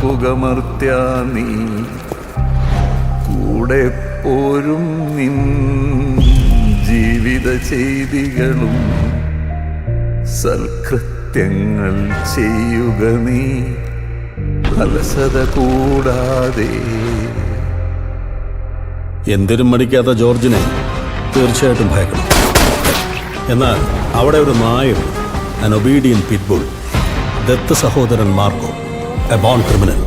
ഓർക്കുക മർത്യാ നീ, കൂടെ പോരും നിൻ ജീവിത ചെയ്തികളും സൽകൃത്യങ്ങൾ ചെയ്യുക നീ അലസത കൂടാതെ. എന്തിനും മടിക്കാത്ത ജോർജിനെ തീർച്ചയായിട്ടും ഭയക്കണം. എന്നാൽ അവിടെ ഒരു Nair, an obedient pitbull, Dutt സഹോദരൻ Marco, a born criminal.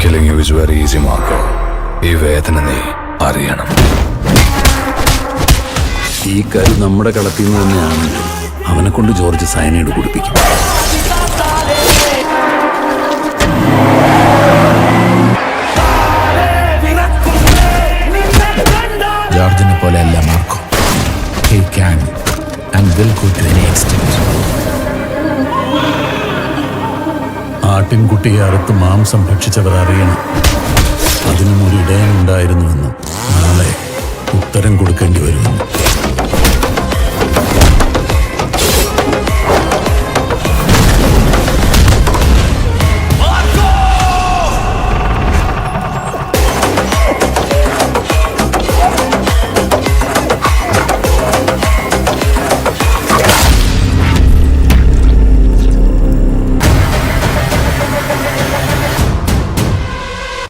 Killing you is very easy, Marco. ഈ വേദന നീ അറിയണം. ഈ കാര്യം നമ്മുടെ കളത്തിൽ നിന്ന് തന്നെയാണെങ്കിൽ അവനെ കൊണ്ട് ജോർജ് സയനൈഡ് കുടിപ്പിക്കും. ജോർജിനെ പോലെയല്ല Marco. He can and will go to any extent. ആട്ടിൻകുട്ടിയെ അറുത്ത് മാംസം ഭക്ഷിച്ചവർ അറിയണം അതിനും ഒരു ഇടയനുണ്ടായിരുന്നുവെന്നും നാളെ ഉത്തരം കൊടുക്കേണ്ടി വരുമെന്നും.